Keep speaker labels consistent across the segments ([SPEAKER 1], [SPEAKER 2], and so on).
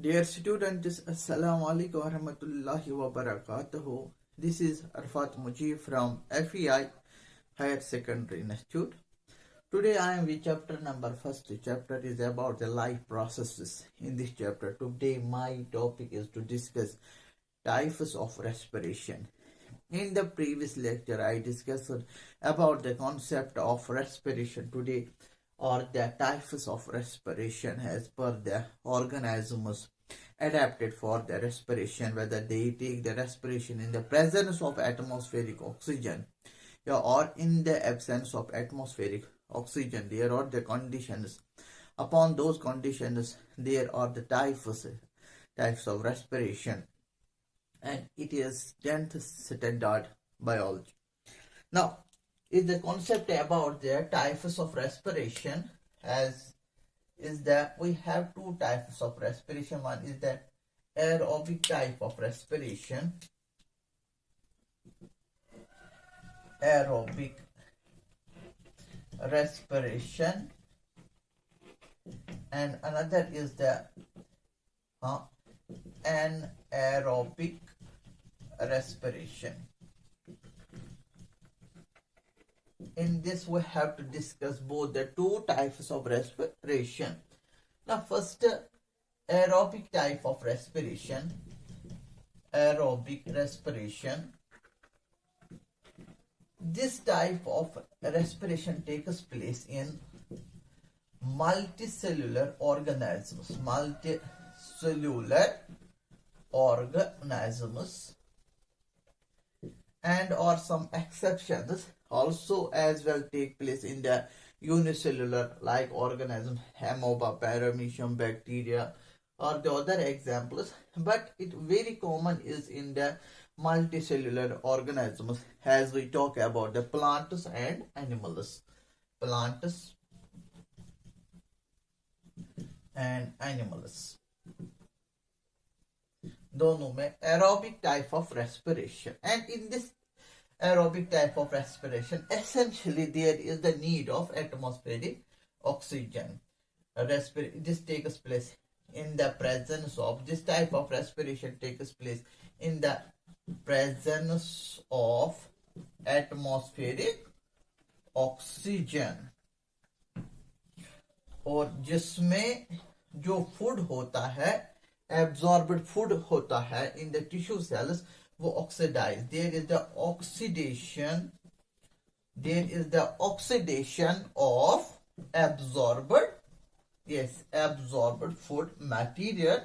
[SPEAKER 1] Dear students, Assalamu alaikum wa rahmatullahi wa barakatuhu. This is Arafat mujeeb from FEI Higher Secondary Institute. Today I am with chapter number first. Chapter is about the life processes. In this chapter, today my topic is to discuss types of respiration. In the previous lecture, I discussed about the concept of respiration. Today, or the types of respiration as per the organisms adapted for the respiration, whether they take the respiration in the presence of atmospheric oxygen or in the absence of atmospheric oxygen. There are the conditions. Upon those conditions, there are the types of respiration, and it is 10th standard biology. Now, is the concept about the types of respiration as is that we have two types of respiration. One is the aerobic type of respiration, aerobic respiration, and another is the anaerobic respiration. In this, we have to discuss both the two types of respiration. Now, first, aerobic type of respiration. Aerobic respiration. This type of respiration takes place in multicellular organisms. Multicellular organisms, and or some exceptions also as well take place in the unicellular like organisms, amoeba, paramecium, bacteria, or the other examples, but it very common is in the multicellular organisms as we talk about the plants and animals. Plants and animals, दोनों में aerobic type of respiration. And in this aerobic type of respiration, essentially there is the need of atmospheric oxygen. This takes place in the presence of, this type of respiration takes place in the presence of atmospheric oxygen, और जिसमें जो food होता है, absorbed food होता है in the tissue cells, वो oxidize. There is the oxidation of absorbed food material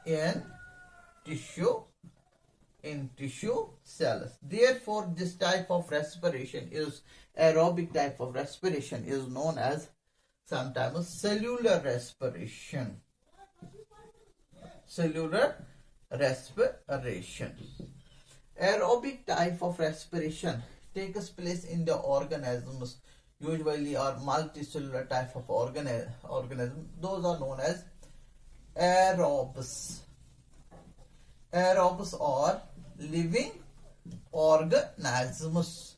[SPEAKER 1] in tissue cells. Therefore, this type of respiration is aerobic type of respiration is known as sometimes cellular respiration. Cellular respiration. Aerobic type of respiration takes place in the organisms, usually are multicellular type of organism. Those are known as aerobes. Aerobes are living organisms.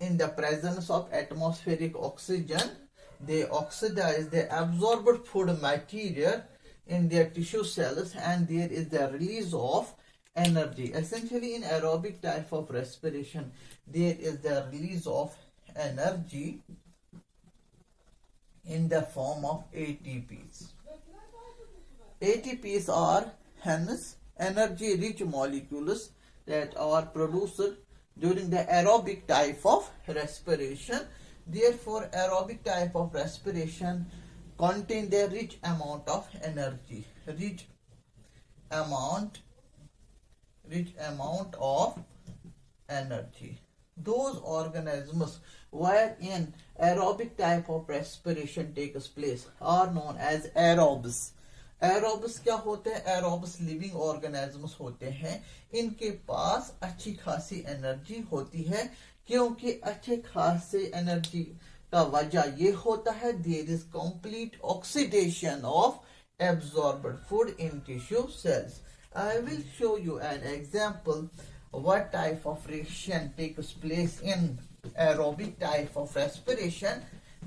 [SPEAKER 1] In the presence of atmospheric oxygen, they oxidize the absorbed food material in their tissue cells, and there is the release of energy. Essentially, in aerobic type of respiration, there is the release of energy in the form of ATPs. ATPs are hence energy-rich molecules that are produced during the aerobic type of respiration. Therefore, aerobic type of respiration contain the rich amount of energy, rich amount of energy. Those organisms wherein aerobic type of respiration takes place are known as aerobes. Aerobes क्या होते हैं? Aerobes living organisms होते हैं. इनके पास अच्छी खासी energy होती है, क्योंकि अच्छे खासे एनर्जी का वजह ये होता है there is complete oxidation of absorbed food in tissue cells. I will show you an example what type of reaction takes place in aerobic type of respiration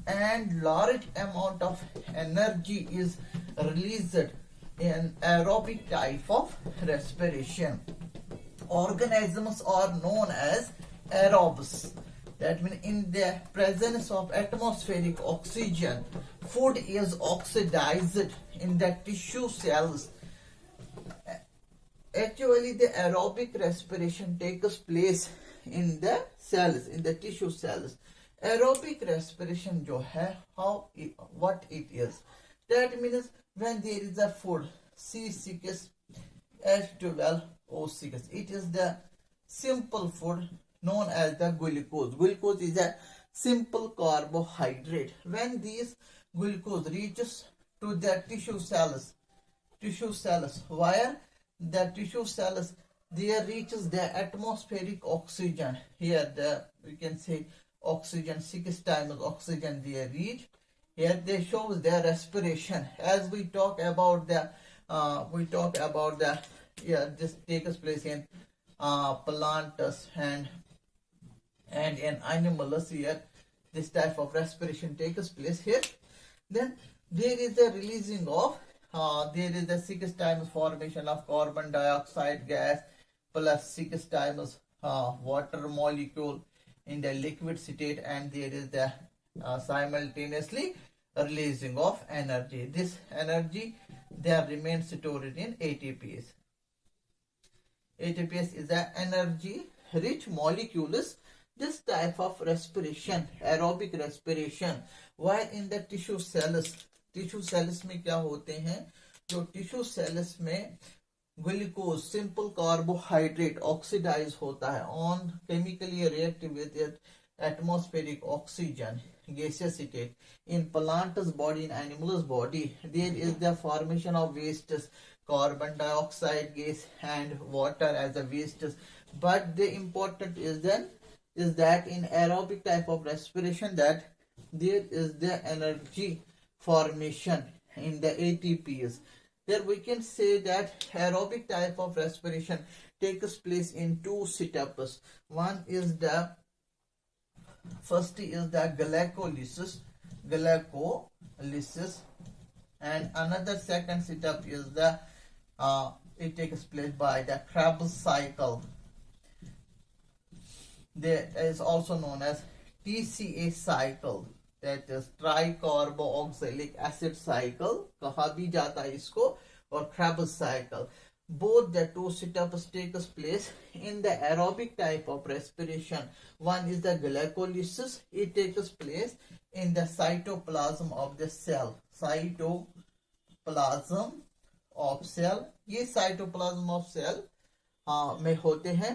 [SPEAKER 1] and large amount of energy is released in aerobic type of respiration. Organisms are known as aerobes. That means in the presence of atmospheric oxygen, food is oxidized in the tissue cells. Actually, the aerobic respiration takes place in the cells, in the tissue cells. Aerobic respiration जो है, what it is? That means when there is a food, C6H12O6, it is the simple food known as the glucose. Glucose is a simple carbohydrate. When these glucose reaches to the tissue cells, where the tissue cells, there reaches the atmospheric oxygen. Here we can say oxygen, 6 times oxygen they reach. Here they show their respiration. As we talk about the this takes place in plants and in animals. Here this type of respiration takes place here. Then there is a releasing of there is the 6 times formation of carbon dioxide gas plus 6 times water molecule in the liquid state, and there is the simultaneously releasing of energy. This energy there remains stored in ATPs. ATPs is the energy rich molecules. This type of respiration, aerobic respiration, while in the tissue cells में क्या होते हैं, जो tissue cells में glucose simple carbohydrate oxidise होता है on chemically react with atmospheric oxygen gaseous state. In plant's body, in animal's body, there is the formation of wastes, carbon dioxide gas and water as a wastes. But the important is that in aerobic type of respiration, that there is the energy formation in the ATPs. There we can say that aerobic type of respiration takes place in two setups. First is the glycolysis, and another second setup is the it takes place by the Krebs cycle. There is also known as TCA cycle, that is tricarboxylic acid cycle कहा भी जाता है इसको, और Krebs cycle. Both the two setups takes place in the aerobic type of respiration. One is the glycolysis. It takes place in the cytoplasm of the cell. Cytoplasm of cell. ये cytoplasm of cell में होते हैं,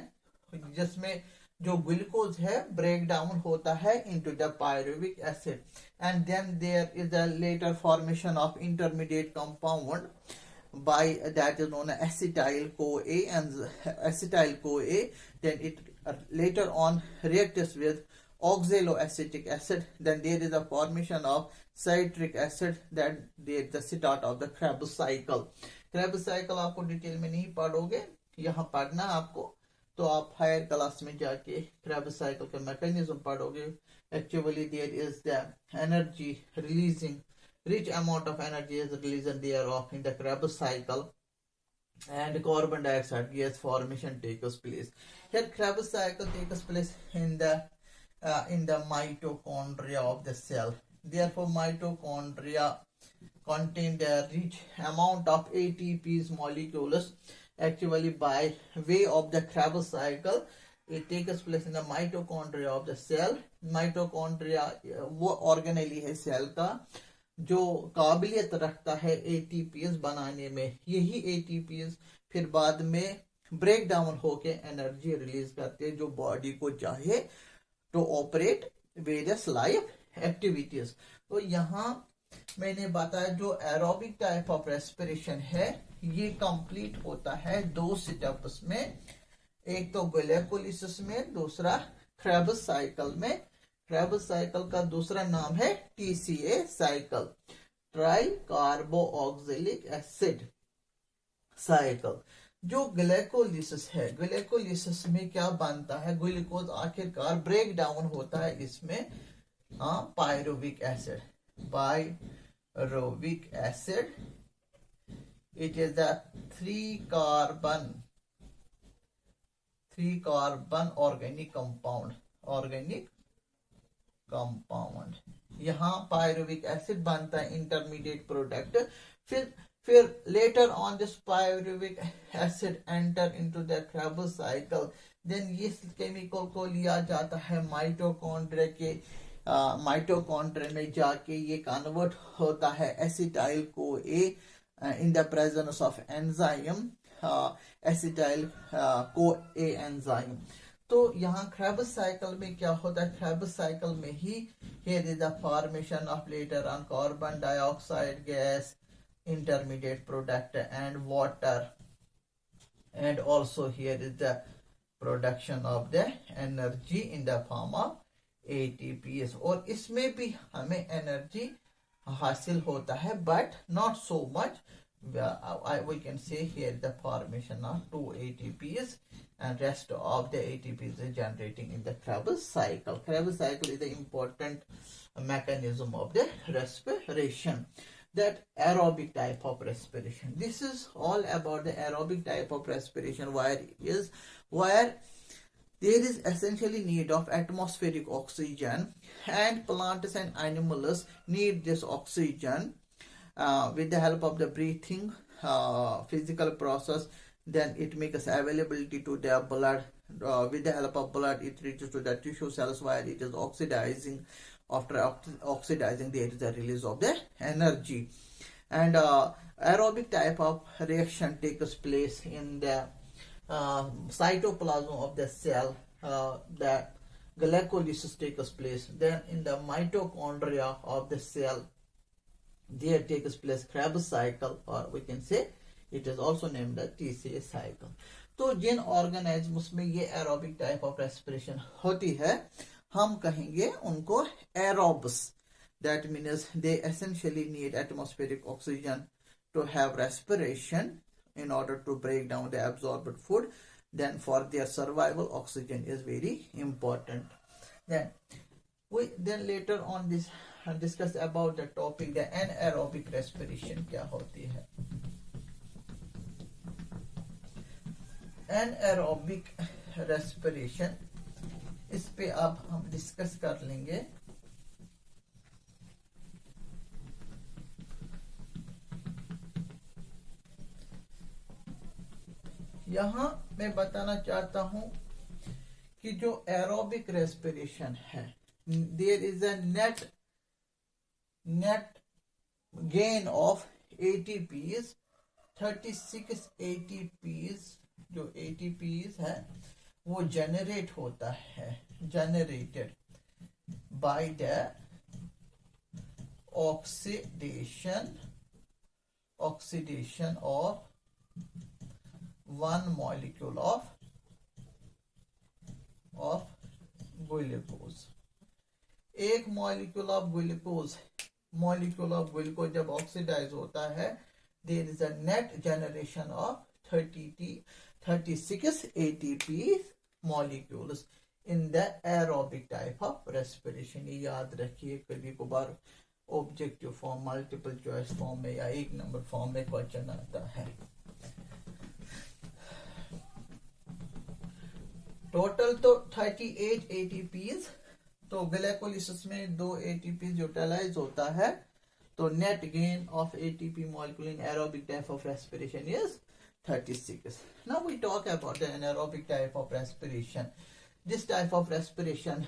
[SPEAKER 1] जिसमें जो glucose है break down होता है into the pyruvic acid, and then there is a later formation of intermediate compound by that is known as acetyl-CoA, and acetyl-CoA then it later on reacts with oxaloacetic acid. Then there is a formation of citric acid. Then there is the start of the Krebs cycle. Krebs cycle आपको detail में नहीं पढ़ोगे, यहाँ पढ़ना आपको, तो आप higher class में जाके Krebs cycle का मैकेनिज्म पढ़ोगे. Actually there is the energy releasing, rich amount of energy is released thereof in the Krebs cycle, and carbon dioxide gas formation takes place. Here Krebs cycle takes place in the mitochondria of the cell. Therefore mitochondria contain the rich amount of ATPs molecules. Actually by way of the Krebs cycle, it takes place in the mitochondria of the cell. Mitochondria वो organelle है cell का जो काबिलियत रखता है ATPs बनाने में. यही ATPs फिर बाद में ब्रेक डाउन होके एनर्जी रिलीज करते हैं जो बॉडी को चाहे to operate various life activities. तो यहाँ मैंने बताया जो एरोबिक टाइप ऑफ रेस्पिरेशन है ये कंप्लीट होता है दो सेटअप्स में, एक तो ग्लाइकोलिसिस में, दूसरा Krebs साइकिल में. Krebs साइकिल का दूसरा नाम है TCA cycle, try carboxylic acid cycle. जो ग्लाइकोलिसिस है, ग्लाइकोलिसिस में क्या बनता है, ग्लूकोज आखिरकार ब्रेक डाउन होता है इसमें, pyruvic acid. Pyruvic acid, it is the 3 carbon organic compound. यहाँ pyruvic acid बनता है intermediate product. फिर later on this pyruvic acid enter into the Krebs cycle. Then इस chemical को लिया जाता है माइटोकॉन्ड्रिया में जाके ये कन्वर्ट होता है acetyl co A in the presence of enzyme acetyl CoA enzyme. तो यहाँ Krebs cycle में क्या होता है? Krebs cycle में ही here is the formation of later on carbon dioxide gas, intermediate product and water, and also here is the production of the energy in the form of ATPs. और इसमें भी हमें energy हासिल होता है, but not so much. We can say here the formation of 2 ATPs and rest of the ATPs is generating in the Krebs cycle. Krebs cycle is the important mechanism of the respiration. That aerobic type of respiration. This is all about the aerobic type of respiration, where there is essentially need of atmospheric oxygen, and plants and animals need this oxygen with the help of the breathing physical process. Then it makes availability to their blood. With the help of blood, it reaches to the tissue cells where it is oxidizing. After oxidizing, there is a release of the energy. And aerobic type of reaction takes place in the cytoplasm of the cell. The glycolysis takes place. Then in the mitochondria of the cell, there takes place Krebs cycle, or we can say it is also named the TCA cycle. तो जिन organisms में ये aerobic type of respiration होती है, हम कहेंगे उनको aerobes. That means they essentially need atmospheric oxygen to have respiration in order to break down the absorbed food. Then for their survival, oxygen is very important. Then later on this discuss about the topic the anaerobic respiration क्या होती है. Anaerobic respiration, इस पे अब हम discuss कर लेंगे. यहां मैं बताना चाहता हूं कि जो एरोबिक रेस्पिरेशन है, there is a net gain of ATPs. 36 ATPs जो ATPs है वो जनरेट होता है, generated by the oxidation of one molecule of glucose. एक molecule of glucose जब ऑक्सीडाइज होता है, there is a net generation of 36 ATP molecules in the aerobic type of respiration. ये याद रखिए, कभी कभार objective form, multiple choice form में या एक नंबर फॉर्म में क्वेश्चन आता है. टोटल तो 38 ATPs. तो ग्लाइकोलिसिस में 2 ATPs यूटिलाइज होता है. तो net gain of ATP molecule in aerobic type of respiration is 36. Now we talk about the anaerobic type of respiration. This type of respiration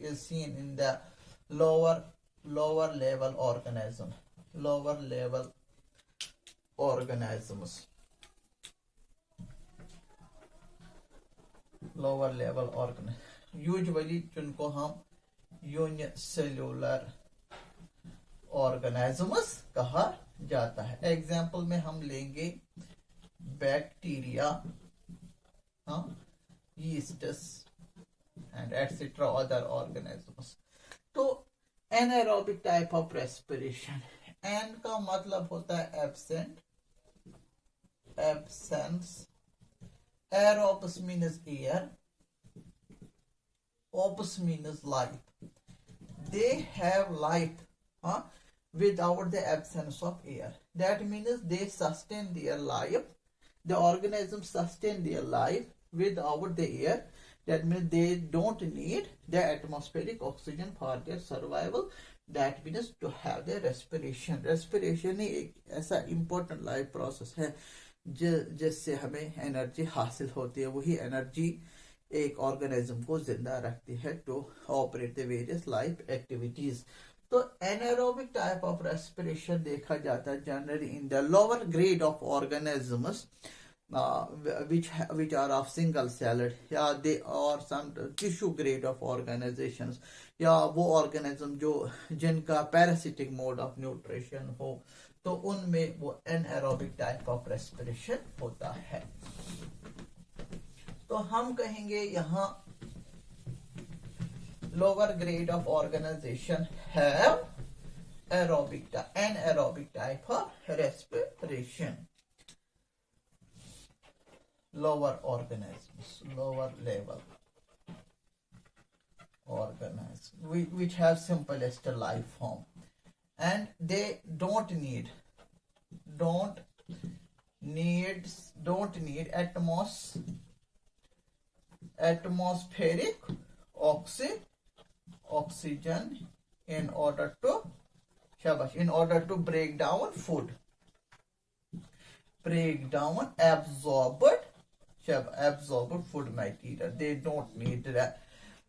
[SPEAKER 1] is seen in the lower level organism. Lower level organisms. Usually जिनको हम unicellular organisms कहा जाता है. Example में हम लेंगे bacteria, yeasts and etc. other organisms. तो anaerobic type of respiration, an का मतलब होता है absence. Aerobus means air, opus means life. they have life without the absence of air. That means they sustain their life. The organisms sustain their life without the air. That means they don't need the atmospheric oxygen for their survival. That means to have the respiration. Respiration ही एक ऐसा important life process है जिससे हमें energy हासिल होती है. वही energy एक ऑर्गेनिज्म को जिंदा रखती है to operate the various life activities. तो एनारोबिक टाइप ऑफ रेस्पिरेशन देखा जाता है generally in the lower grade of organisms which are of single celled, या they or some tissue grade of organizations, या वो organism जो जिनका parasitic mode of nutrition हो, तो उनमें वो anaerobic type of respiration होता है. तो हम कहेंगे यहाँ lower grade of organization have anaerobic type of respiration. Lower organisms, lower level organisms which have simplest life form, and they don't need atmospheric oxygen in order to break down food, absorbed food material. They don't need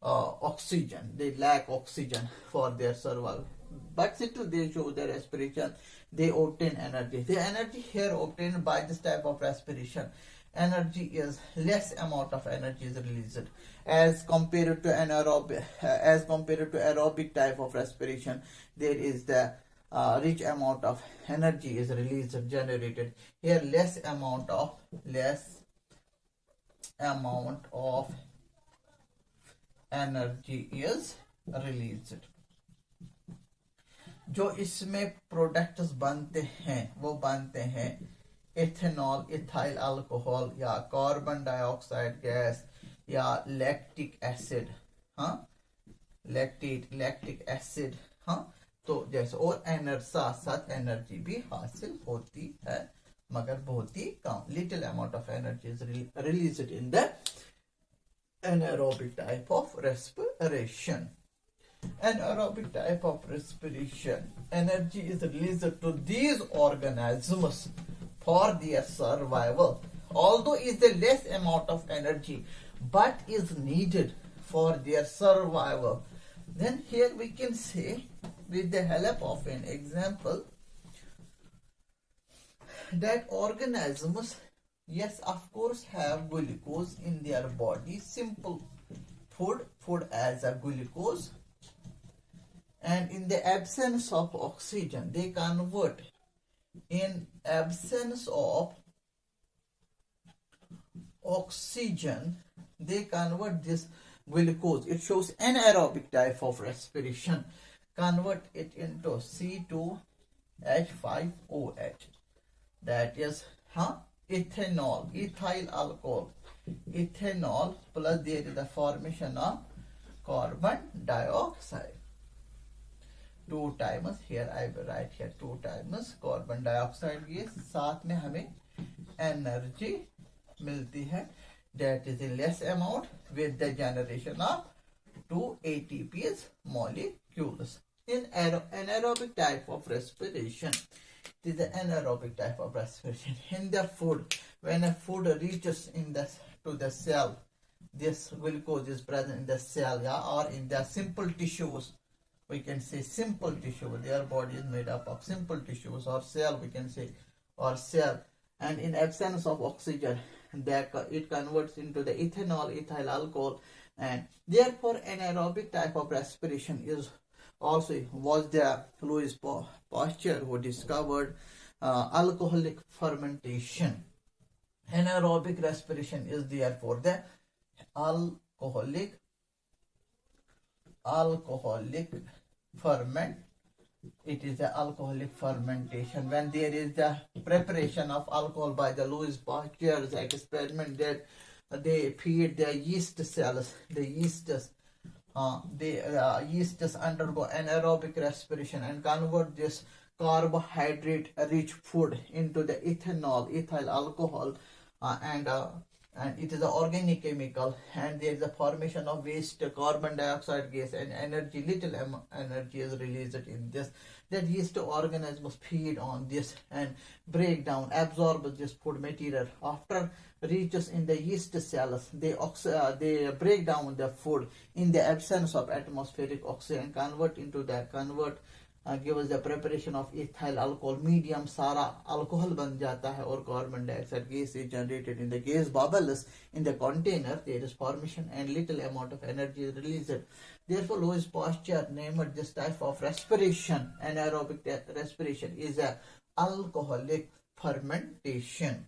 [SPEAKER 1] oxygen. They lack oxygen for their survival. But still they show their respiration. They obtain energy. The energy here obtained by this type of respiration, energy is less amount of energy is released as compared to aerobic type of respiration. There is the rich amount of energy is released, generated. Here less amount of energy is released. जो इसमें products बनते हैं वो बनते हैं ethanol, ethyl alcohol, या carbon dioxide gas, या lactic acid, lactic acid. तो जैसे और साथ साथ एनर्जी भी हासिल होती है मगर बहुत ही कम. Little amount of energy is released in the anaerobic type of respiration. Anaerobic type of respiration, energy is released to these organisms for their survival. Although is the less amount of energy but is needed for their survival. Then here we can say with the help of an example that organisms, yes, of course, have glucose in their body, simple food as a glucose, and in the absence of oxygen they convert, in absence of oxygen they convert this glucose. It shows anaerobic type of respiration, convert it into C2H5OH, that is ethanol, ethyl alcohol, ethanol plus there is the formation of carbon dioxide. 2 times, here I will write here 2 times carbon dioxide gas, साथ में हमें energy मिलती है, that is a less amount with the generation of 2 ATPs molecules. In anaerobic type of respiration, it is the anaerobic type of respiration. In the food, when a food reaches to the cell, this glucose is present in the cell, or in the simple tissues. We can say simple tissue. Their body is made up of simple tissues, or cell we can say, or cell. And in absence of oxygen, it converts into the ethanol, ethyl alcohol, and therefore anaerobic type of respiration was the Louis Pasteur who discovered alcoholic fermentation. Anaerobic respiration is therefore the alcoholic ferment. It is the alcoholic fermentation. When there is the preparation of alcohol by the Louis Pasteur's experiment, that they feed the yeast cells, the yeasts yeasts undergo anaerobic respiration and convert this carbohydrate rich food into the ethyl alcohol, and it is an organic chemical, and there is a formation of waste carbon dioxide gas and energy is released in this. That yeast organisms feed on this and break down, absorb this food material. After reaches in the yeast cells, they break down the food in the absence of atmospheric oxygen, give us the preparation of ethyl alcohol, medium सारा alcohol बन जाता है और carbon dioxide gas is generated in the gas bubbles in the container. There is formation and little amount of energy is released. Therefore, Louis Pasteur named this type of respiration, anaerobic respiration, is a alcoholic fermentation.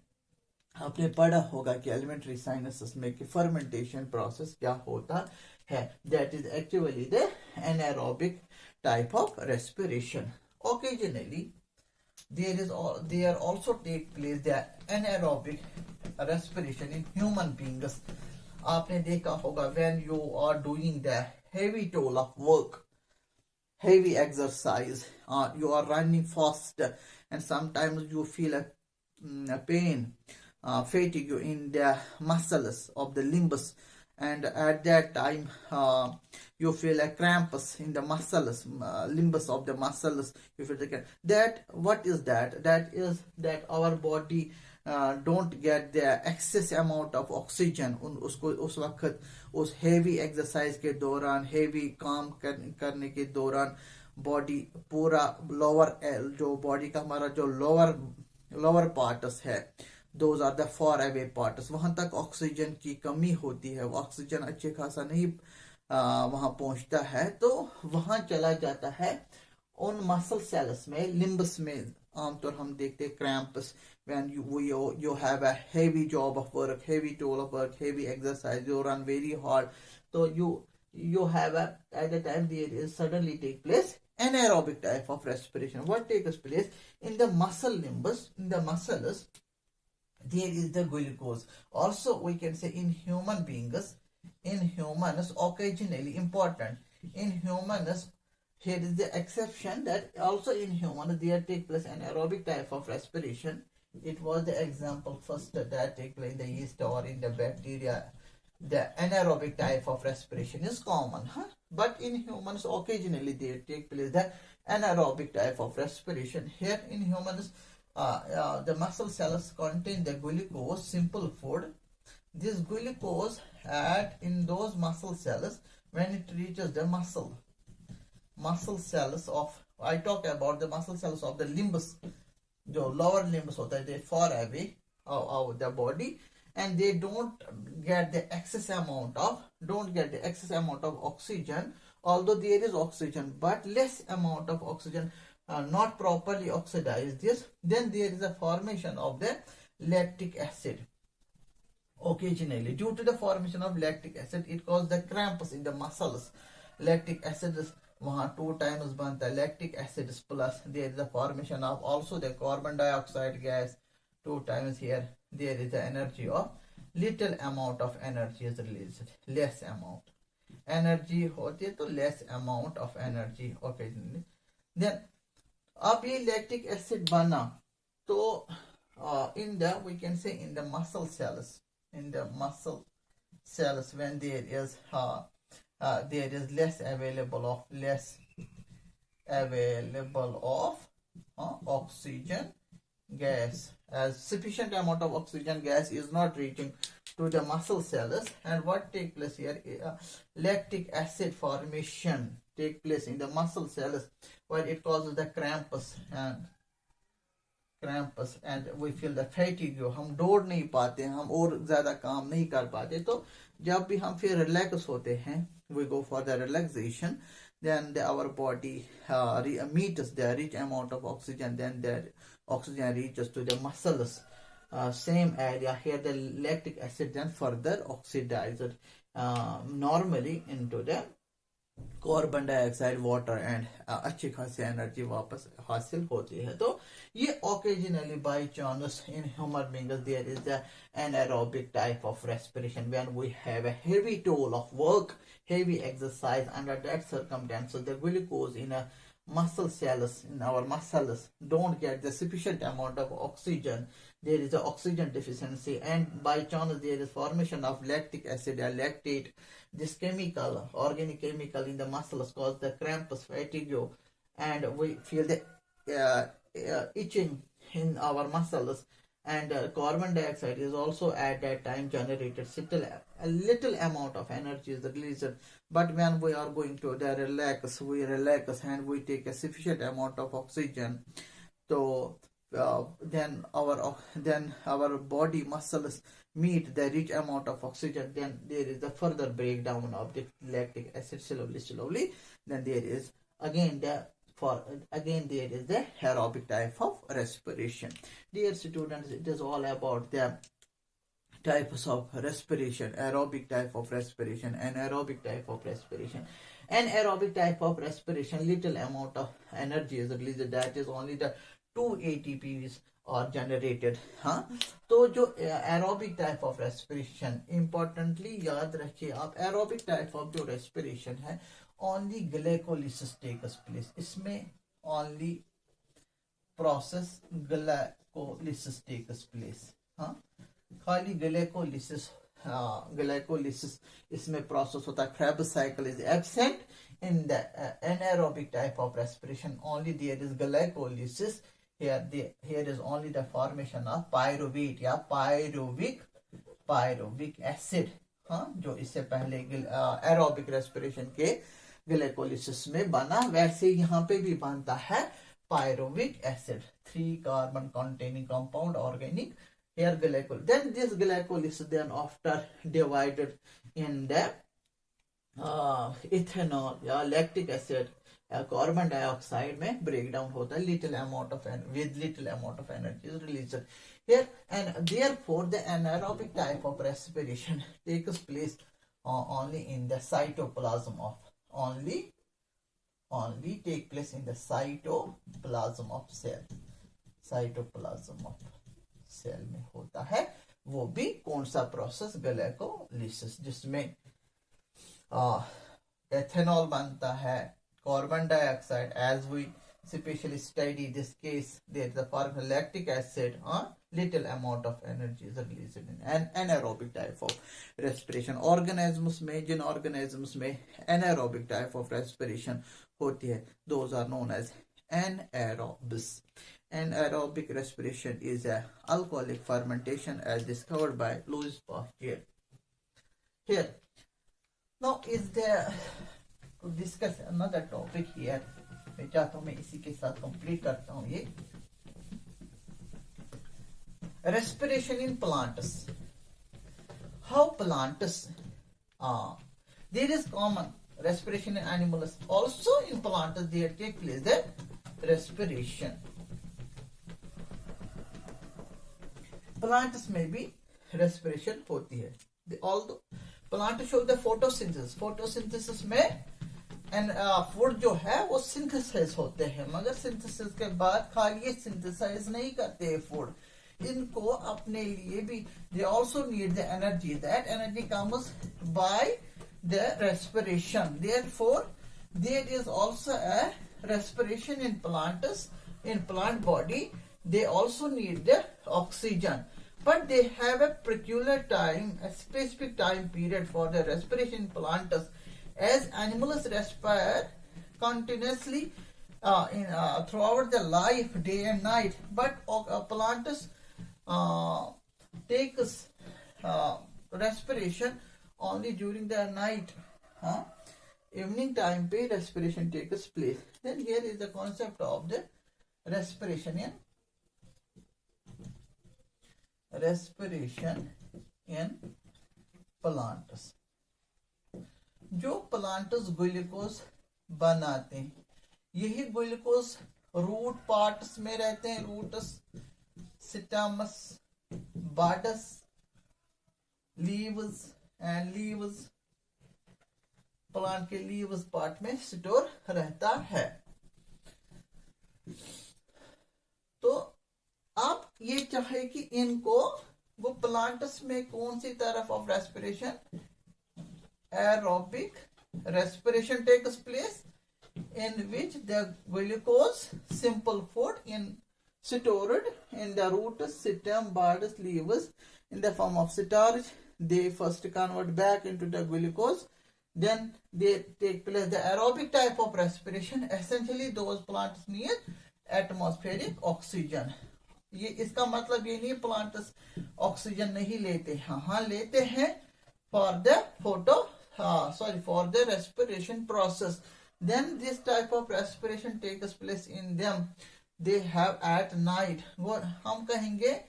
[SPEAKER 1] आपने पढ़ा होगा कि elementary sciences में कि fermentation process क्या होता है. That is actually the anaerobic type of respiration. Occasionally, there also take place the anaerobic respiration in human beings. आपने देखा होगा when you are doing the heavy toll of work, heavy exercise, you are running fast, and sometimes you feel a pain, fatigue in the muscles of the limbs, and at that time you feel a cramps in the muscles, limbs of the muscles. You feel that. What is that? That is that our body don't get the excess amount of oxygen. उसको उस वक्त उस heavy exercise के दौरान, heavy काम करने के दौरान body पूरा lower जो body का हमारा जो lower parts है, those are the far away parts, वहां तक ऑक्सीजन की कमी होती है, ऑक्सीजन अच्छे खासा नहीं वहां पहुंचता है, तो वहां चला जाता है उन मसल सेल्स में, लिम्ब्स में. आमतौर हम देखते हैं cramps when you have a heavy job of work, heavy toll of work, heavy exercise, you run very hard, so you have at the time there is suddenly take place anaerobic type of respiration. What takes place in the muscle limbs, in the muscles, there is the glucose. Also we can say in human beings, in humans occasionally important, in humans here is the exception that also in humans there take place anaerobic type of respiration. It was the example first that take place in the yeast or in the bacteria. The anaerobic type of respiration is common, but in humans occasionally there take place the anaerobic type of respiration. Here in humans the muscle cells contain the glucose, simple food. This glucose add in those muscle cells when it reaches the muscle cells of, I talk about the muscle cells of the limbs, the lower limbs होता है, they far away of the body, and they don't get the excess amount of oxygen, although there is oxygen but less amount of oxygen, not properly oxidized this. Then there is a formation of the lactic acid. Occasionally due to the formation of lactic acid it causes the cramps in the muscles. Lactic acid is वहाँ 2 times बनता है lactic acid plus there is a formation of also the carbon dioxide gas 2 times. Here there is the energy of little amount of energy is released, less amount energy होती है तो less amount of energy occasionally. Then अब ये lactic acid बना तो in the, we can say in the muscle cells, when there is less available of oxygen gas, as sufficient amount of oxygen gas is not reaching to the muscle cells, and what take place here, lactic acid formation take place in the muscle cells where it causes the cramps and we feel the fatigue. हम दौड़ नहीं पाते, हम और ज्यादा काम नहीं कर पाते. तो जब भी हम फिर relax होते हैं, we go for the relaxation, then our body meets the rich amount of oxygen, then the oxygen reaches to the muscles, same area. Here the lactic acid then further oxidized normally into the carbon dioxide, water and अच्छी खासी एनर्जी वापस हासिल होती है। तो ये occasionally by chance in human beings there is the anaerobic type of respiration when we have a heavy toll of work, heavy exercise. Under that circumstances, the glucose in a muscle cells, in our muscles, don't get the sufficient amount of oxygen. There is a oxygen deficiency, and by chance there is formation of lactic acid or lactate. This chemical, organic chemical in the muscles, cause the cramps, fatigue, and we feel the itching in our muscles. And carbon dioxide is also at that time generated. Still a little amount of energy is released, but when we are going to the relax, we relax and we take a sufficient amount of oxygen. So then our body muscles meet the rich amount of oxygen. Then there is the further breakdown of the lactic acid slowly. Then there is again there is the aerobic type of respiration. Dear students, it is all about the types of respiration: aerobic type of respiration, anaerobic type of respiration. Anaerobic type of respiration, little amount of energy is released, that is only the 2 ATPs are generated. तो जो aerobic type of respiration, importantly याद रखिए आप, aerobic type of जो respiration है, only glycolysis takes place. इसमें only process glycolysis takes place. खाली glycolysis इसमें process होता है. Krebs cycle is absent in the anaerobic type of respiration. Only there is glycolysis. Here is only the formation of pyruvate या pyruvic acid, जो इससे पहले aerobic respiration के glycolysis में बना, वैसे यहाँ पे भी बनता है pyruvic acid, 3 carbon containing compound organic. Here glycolysis, then this glycolysis then after divided in the ethanol या lactic acid, carbon dioxide में breakdown होता है, little amount of energy is released here. And therefore the anaerobic type of respiration takes place only in the cytoplasm of only take place in the cytoplasm of cell. cytoplasm of cell में होता है, वो भी कौन सा process? Glycolysis, जिसमें ethanol बनता है, carbon dioxide, as we specially study this case, there is a form of lactic acid, little amount of energy is released in an anaerobic type of respiration. Organisms में, जिन organisms में anaerobic type of respiration होती है, those are known as anaerobes. Anaerobic respiration is a alcoholic fermentation as discovered by Louis Pasteur. Here, now is there to discuss another topic here. मैं चाहता हूँ मैं इसी के साथ कंप्लीट करता हूँ ये respiration in plants. How plants there is common respiration in animals, also in plants there take place the respiration. Plants में भी respiration होती है. Although plant show the photosynthesis में एंड फूड जो है वो सिंथेसाइज होते हैं, मगर सिंथेसिस के बाद खाली सिंथेसाइज नहीं करते फूड, इनको अपने लिए भी they also need the energy. That energy comes by the respiration. Therefore there is also a respiration in plants, in plant body. They also need the oxygen, but they have a peculiar time, a specific time period for the respiration in plants. As animals respire continuously throughout their life, day and night, but plants takes respiration only during the night. Evening time पे respiration takes place. Then here is the concept of the respiration in plants. जो plants glucose बनाते हैं, यही glucose root parts में रहते हैं, roots, stems, buds, leaves and leaves. Plant के leaves part में स्टोर रहता है। तो आप ये चाहे कि इनको वो प्लांट्स में कौन सी तरफ of respiration, aerobic respiration takes place, in which the glucose, simple food, in stored in the root system, buds, leaves in the form of starch. They first convert back into the glucose, then they take place the aerobic type of respiration. Essentially those plants need atmospheric oxygen. ये इसका मतलब ये नहीं plants oxygen नहीं लेते हैं, हाँ लेते हैं for the respiration process. Then this type of respiration takes place in them. They have at night. वो हम कहेंगे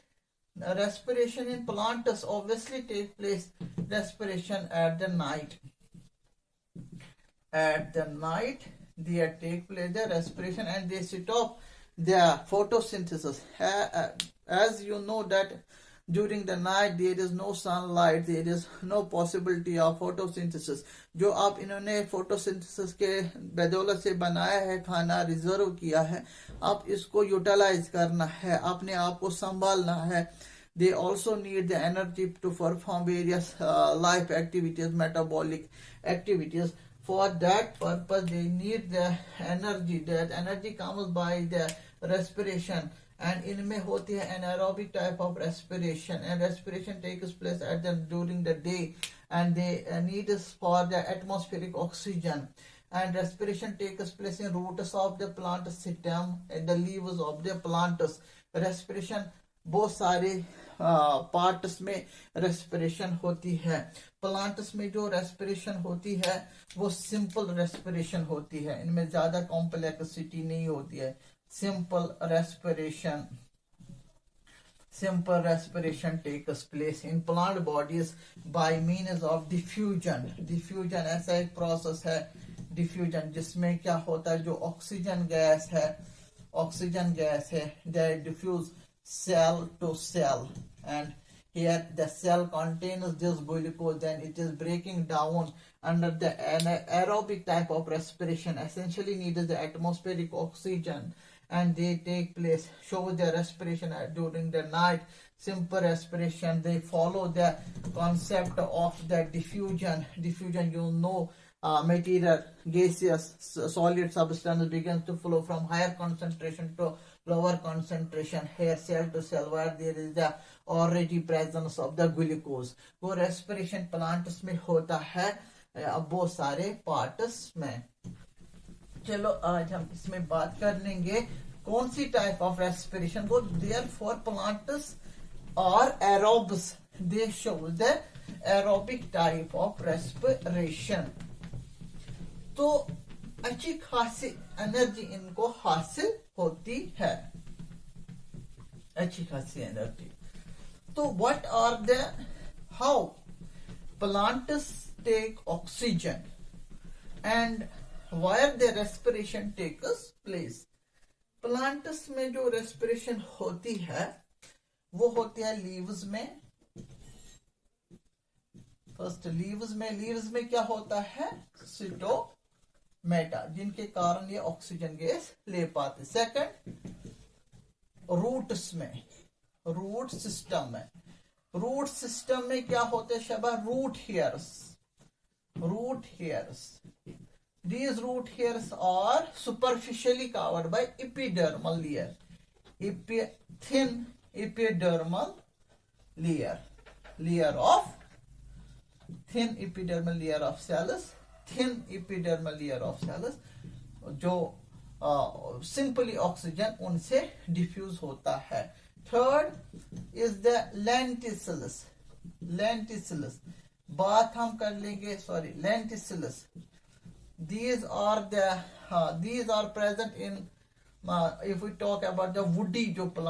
[SPEAKER 1] respiration in plants obviously take place respiration at the night. At the night they take place the respiration and they stop the photosynthesis. As you know that during the night there is no sunlight, there is no possibility of photosynthesis. जो आप इन्होंने photosynthesis के बदौलत से बनाया है, खाना reserve किया है, आप इसको यूटिलाइज करना है, अपने आप को संभालना है. They also need the energy to perform various life activities, metabolic activities. For that purpose they need the energy. That energy comes by the respiration, and इनमें होती है anaerobic type of respiration, and respiration takes place at the during the day, and they need for the atmospheric oxygen, and respiration takes place in roots of the plant system and the leaves of the plants. Respiration बहुत सारे parts में respiration होती है. Plants में जो respiration होती है वो सिंपल रेस्पिरेशन होती है, इनमें ज्यादा कॉम्प्लेक्सिटी नहीं होती है. Simple respiration takes place in plant bodies by means of diffusion. Diffusion ऐसा एक प्रोसेस है, diffusion जिसमें क्या होता है, जो ऑक्सीजन गैस है that diffuse cell to cell, and here the cell contains this glucose, then it is breaking down under the anaerobic type of respiration, essentially needs the atmospheric oxygen, and they take place, show the respiration during the night. Simple respiration, they follow the concept of the diffusion. You know, material, gaseous, solid substance begins to flow from higher concentration to lower concentration, here cell to cell, where there is the already presence of the glucose. वो respiration plants में होता है बहुत सारे parts में. चलो आज हम इसमें बात कर लेंगे कौन सी टाइप ऑफ रेस्पिरेशन. वो therefore plants are aerobes, they show the aerobic type of respiration. तो अच्छी खासी एनर्जी इनको हासिल होती है, अच्छी खासी एनर्जी. तो what are the how plants take oxygen and where the respiration takes place. Plants में जो रेस्पिरेशन होती है वो होती है लीव्स में. फर्स्ट लीव्स में क्या होता है, सिटोमेटा, जिनके कारण ये ऑक्सीजन गैस ले पाते. सेकंड रूट्स में, रूट सिस्टम में क्या होते हैं शबा, root hairs. These root hairs are superficially covered by epidermal layer, thin epidermal layer of cells, जो simply oxygen उनसे diffuse होता है. Third is the lenticels. बात हम कर लेंगे, lenticels. These are present in if we talk about the woody जो